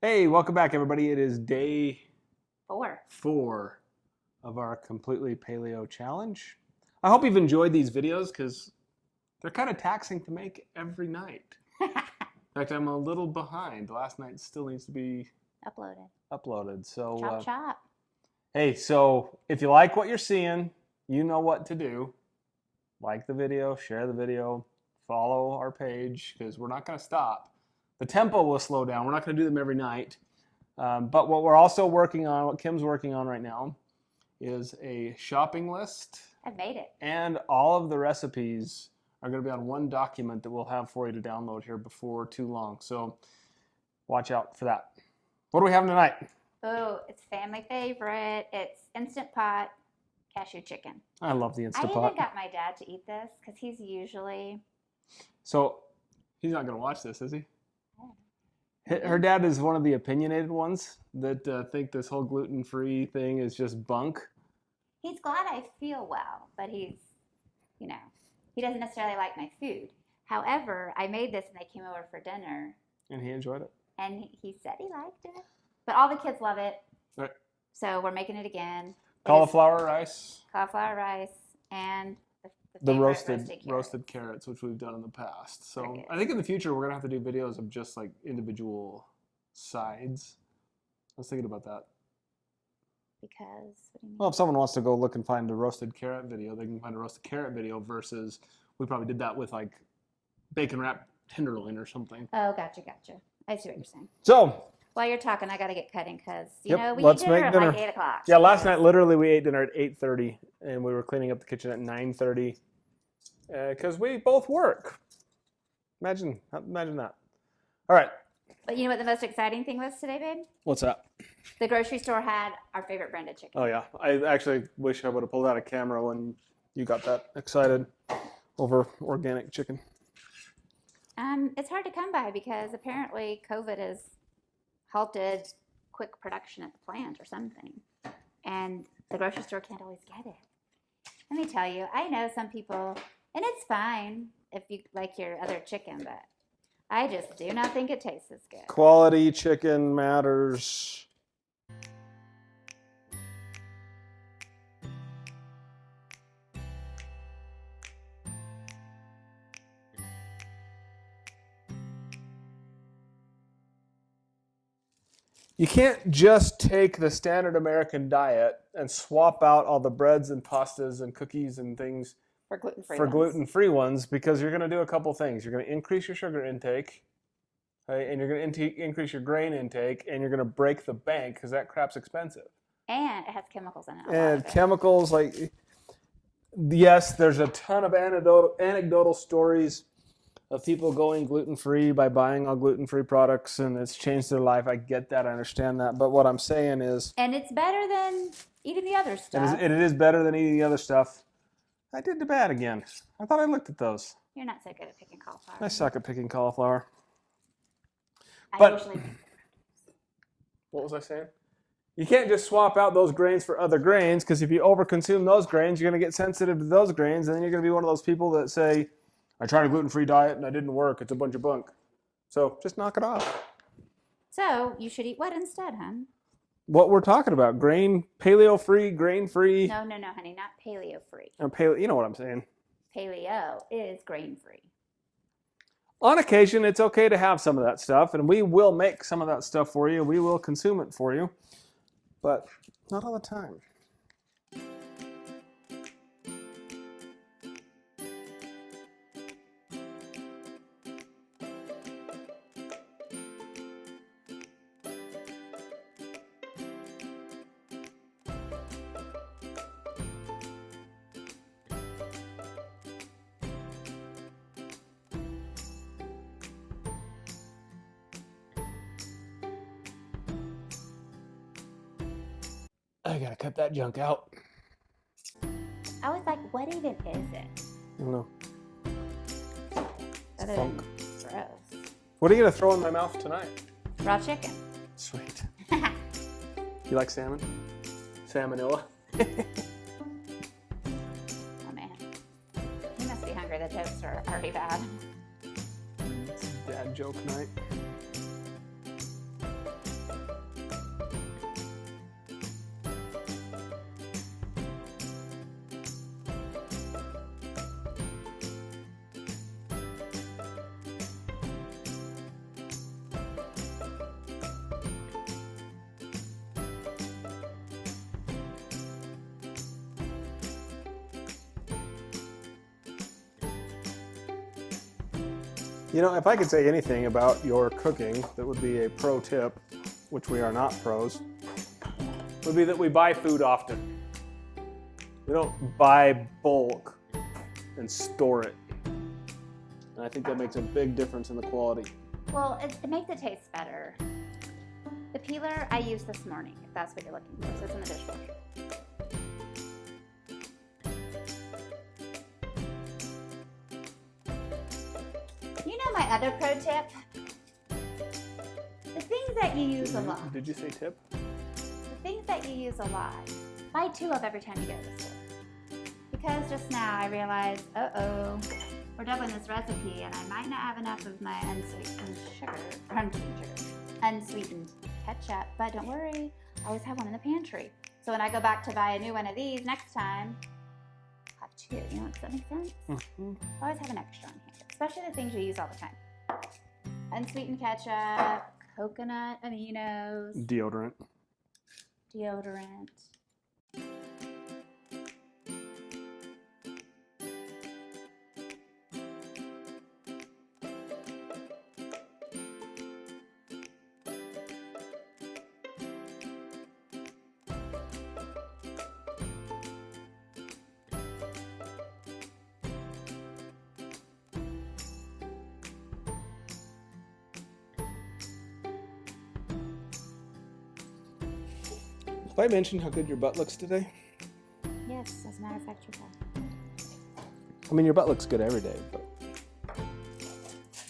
Hey, welcome back, everybody. It is day Four. 4 of our completely paleo challenge. I hope you've enjoyed these videos because they're kind of taxing to make every night. In fact, I'm a little behind. Last night still needs to be Uploaded. So, Chop chop. hey, so if you like what you're seeing, you know what to do. Like the video, share the video, follow our page because we're not going to stop. The tempo will slow down. We're not going to do them every night. But what we're also working on, what Kim's working on right now, is a shopping list. I've made it. And all of the recipes are going to be on one document that we'll have for you to download here before too long. So watch out for that. What are we having tonight? Oh, it's family favorite. It's Instant Pot cashew chicken. I love the Instant I Pot. even got my dad to eat this because he's usually... So he's not going to watch this, is he? Her dad is one of the opinionated ones that think this whole gluten-free thing is just bunk. He's glad I feel well, but he's, he doesn't necessarily like my food. However, I made this and they came over for dinner. And he enjoyed it. And he said he liked it. But all the kids love it. Right. So we're making it again. Cauliflower rice. Cauliflower rice and the roasted carrots, which we've done in the past. So I think in the future we're gonna have to do videos of just like individual sides. I was thinking about that. Because what do you mean? Well, if someone wants to go look and find a roasted carrot video, they can find a roasted carrot video versus we probably did that with like bacon wrapped tenderloin or something. Oh, gotcha. I see what you're saying. So while you're talking, I got to get cutting because, we let's eat dinner make at dinner. like 8 o'clock. Yeah, last night literally we ate dinner at 8:30 and we were cleaning up the kitchen at 9:30 because we both work. Imagine that. All right. But you know what the most exciting thing was today, babe? What's that? The grocery store had our favorite branded chicken. Oh, yeah. I actually wish I would have pulled out a camera when you got that excited over organic chicken. It's hard to come by because apparently COVID has halted quick production at the plant or something. And the grocery store can't always get it. Let me tell you, I know some people, and it's fine if you like your other chicken, but I just do not think it tastes as good. Quality chicken matters. You can't just take the standard American diet and swap out all the breads and pastas and cookies and things for gluten-free ones because you're going to do a couple things. You're going to increase your sugar intake, right? And you're going to increase your grain intake, and you're going to break the bank because that crap's expensive. And it has chemicals in it. And chemicals, like, yes, there's a ton of anecdotal stories of people going gluten-free by buying all gluten-free products, and it's changed their life. I get that. I understand that. But what I'm saying is... And it's better than eating the other stuff. And it is better than eating the other stuff. I did the bad again. I thought I looked at those. You're not so good at picking cauliflower. I suck at picking cauliflower. What was I saying? You can't just swap out those grains for other grains, because if you overconsume those grains, you're going to get sensitive to those grains, and then you're going to be one of those people that say, I tried a gluten-free diet and it didn't work. It's a bunch of bunk. So just knock it off. So you should eat what instead, hon? What we're talking about. Paleo-free, grain-free. No, honey, not paleo-free. You know what I'm saying. Paleo is grain-free. On occasion, it's okay to have some of that stuff, and we will make some of that stuff for you. We will consume it for you, but not all the time. I gotta cut that junk out. I was like, what even is it? I don't know. Other than gross. What are you gonna throw in my mouth tonight? Raw chicken. Sweet. You like salmon? Salmonella? Oh man. You must be hungry. The toasts are already bad. It's a dad joke night. You know, if I could say anything about your cooking that would be a pro tip, which we are not pros, would be that we buy food often. We don't buy bulk and store it. And I think that makes a big difference in the quality. Well, it makes it taste better. The peeler I used this morning, if that's what you're looking for, so it's in the dishwasher. You know my other pro tip? The things that you use a lot. Did you say tip? The things that you use a lot. Buy 2 of every time you go to the store. Because just now I realized, we're doubling this recipe and I might not have enough of my unsweetened ketchup, but don't worry, I always have one in the pantry. So when I go back to buy a new one of these next time, I'll have 2. You know, does that make sense? Mm-hmm. I always have an extra on hand, especially the things you use all the time. Unsweetened ketchup, coconut aminos, Deodorant. Have I mentioned how good your butt looks today? Yes, as a matter of fact, you have. I mean, your butt looks good every day, but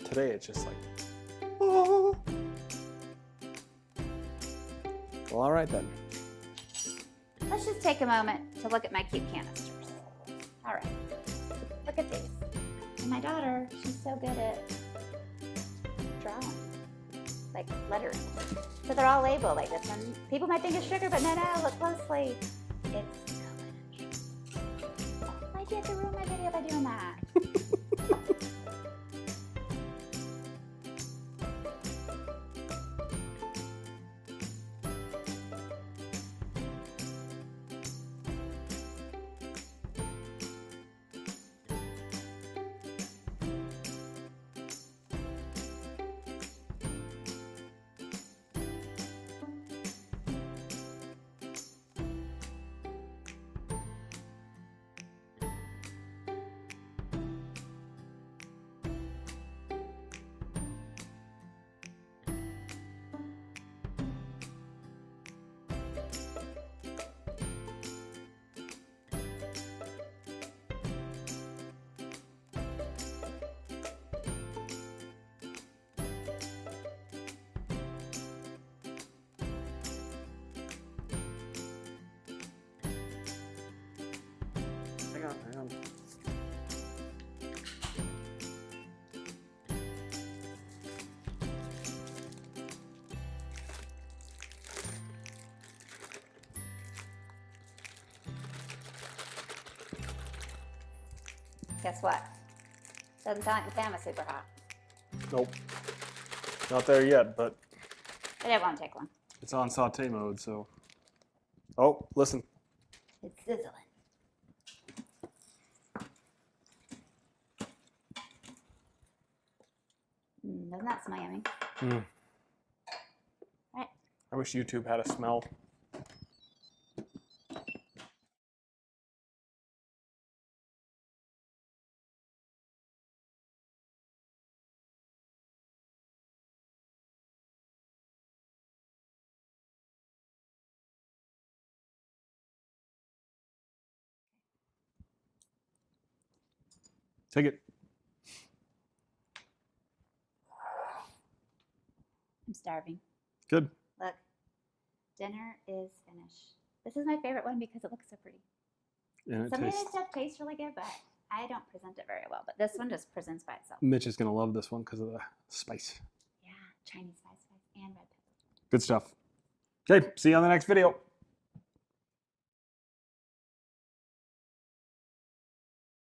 today it's just like, oh. Well, all right then. Let's just take a moment to look at my cute canisters. All right, look at these. And my daughter, she's so good at drawing, like lettering. So they're all labeled like this one. People might think it's sugar, but no, look closely. It's so much. Why'd you have to ruin my video by doing that? Hang on. Guess what? Doesn't sound like the pan was super hot. Nope. Not there yet, but But it won't take long. it's on saute mode, so. Oh, listen. It's sizzling. Doesn't that smell yummy? Mm. Right. I wish YouTube had a smell. Take it. I'm starving. Good. Look, dinner is finished. This is my favorite one because it looks so pretty. And it Some of the tastes. stuff tastes really good, but I don't present it very well. But this one just presents by itself. Mitch is going to love this one because of the spice. Yeah, Chinese spice and red pepper. Good stuff. Okay, see you on the next video.